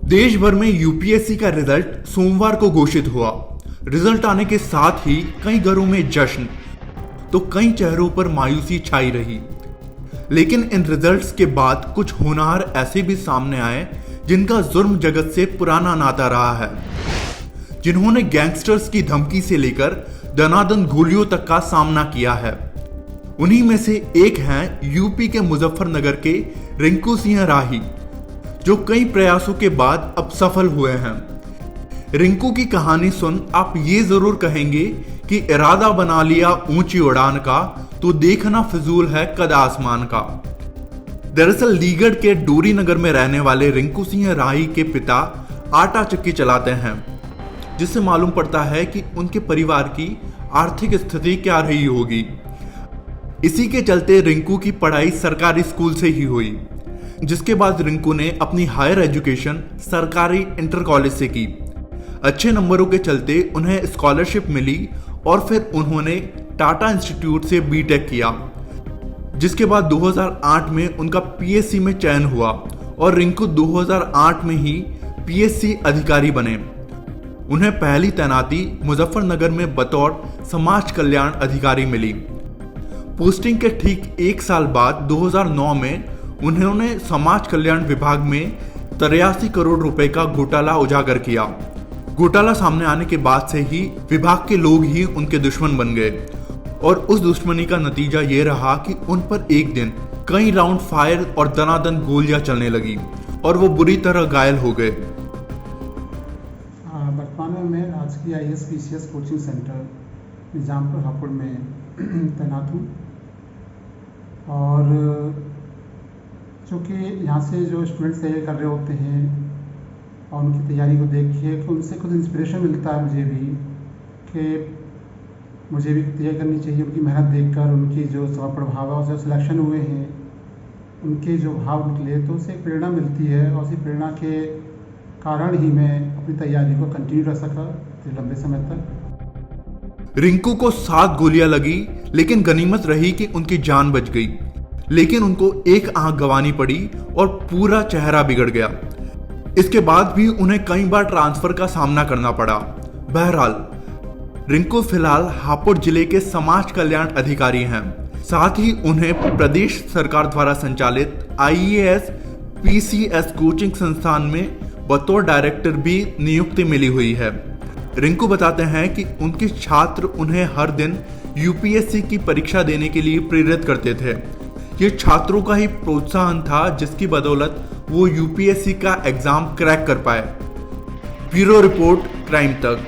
देश भर में यूपीएससी का रिजल्ट सोमवार को घोषित हुआ। रिजल्ट आने के साथ ही कई घरों में जश्न तो कई चेहरों पर मायूसी छाई रही। लेकिन इन रिजल्ट्स के बाद कुछ होनहार ऐसे भी सामने आए जिनका जुर्म जगत से पुराना नाता रहा है, जिन्होंने गैंगस्टर्स की धमकी से लेकर दनादन गोलियों तक का सामना किया है। उन्हीं में से एक हैं यूपी के मुजफ्फरनगर के रिंकू सिंह राही, जो कई प्रयासों के बाद अब सफल हुए हैं। रिंकू की कहानी सुन आप ये जरूर कहेंगे कि इरादा बना लिया ऊंची उड़ान का तो देखना फिजूल है कद आसमान का। दरअसल लीगढ़ के डोरी नगर में रहने वाले रिंकू सिंह राही के पिता आटा चक्की चलाते हैं, जिससे मालूम पड़ता है कि उनके परिवार की आर्थिक स्थिति क्या रही होगी। इसी के चलते रिंकू की पढ़ाई सरकारी स्कूल से ही हुई, जिसके बाद रिंकू ने अपनी हायर एजुकेशन सरकारी इंटर कॉलेज से की। अच्छे नंबरों के चलते उन्हें स्कॉलरशिप मिली और फिर उन्होंने टाटा इंस्टीट्यूट से बीटेक किया, जिसके बाद 2008 में उनका पीएससी में चयन हुआ और रिंकू 2008 में ही पीएससी अधिकारी बने। उन्हें पहली तैनाती मुजफ्फरनगर में बतौर समाज कल्याण अधिकारी मिली। पोस्टिंग के ठीक एक साल बाद 2009 में उन्होंने समाज कल्याण विभाग में 83 करोड़ रुपए का घोटाला उजागर किया। घोटाला सामने आने के बाद से ही विभाग के लोग ही उनके दुश्मन बन गए और उस दुश्मनी का नतीजा ये रहा कि उन पर एक दिन कई राउंड फायर और दनादन गोलियां चलने लगी और वो बुरी तरह घायल हो गए। वर्तमान में मैं राजकीय ISPCS coaching centre Nizampur Hapur में तैनात हूँ और चूँकि यहाँ से जो स्टूडेंट्स तैयारी कर रहे होते हैं और उनकी तैयारी को देख के उनसे कुछ इंस्पिरेशन मिलता है मुझे भी कि मुझे भी तैयारी करनी चाहिए। उनकी मेहनत देखकर उनकी जो प्रभाव जो सिलेक्शन हुए हैं उनके जो भाव निकले तो उससे एक प्रेरणा मिलती है और उसी प्रेरणा के कारण ही मैं अपनी तैयारी को कंटिन्यू रख सका लंबे समय तक। रिंकू को 7 गोलियां लगी, लेकिन गनीमत रही कि उनकी जान बच गई। लेकिन उनको एक आंख गंवानी पड़ी और पूरा चेहरा बिगड़ गया। इसके बाद भी उन्हें कई बार ट्रांसफर का सामना करना पड़ा। बहरहाल रिंकू फिलहाल हापुड़ जिले के समाज कल्याण अधिकारी हैं। साथ ही उन्हें प्रदेश सरकार द्वारा संचालित IAS PCS कोचिंग संस्थान में बतौर डायरेक्टर भी नियुक्ति मिली हुई है। रिंकू बताते हैं कि उनके छात्र उन्हें हर दिन यूपीएससी की परीक्षा देने के लिए प्रेरित करते थे। ये छात्रों का ही प्रोत्साहन था जिसकी बदौलत वो यूपीएससी का एग्जाम क्रैक कर पाए। ब्यूरो रिपोर्ट, क्राइम तक।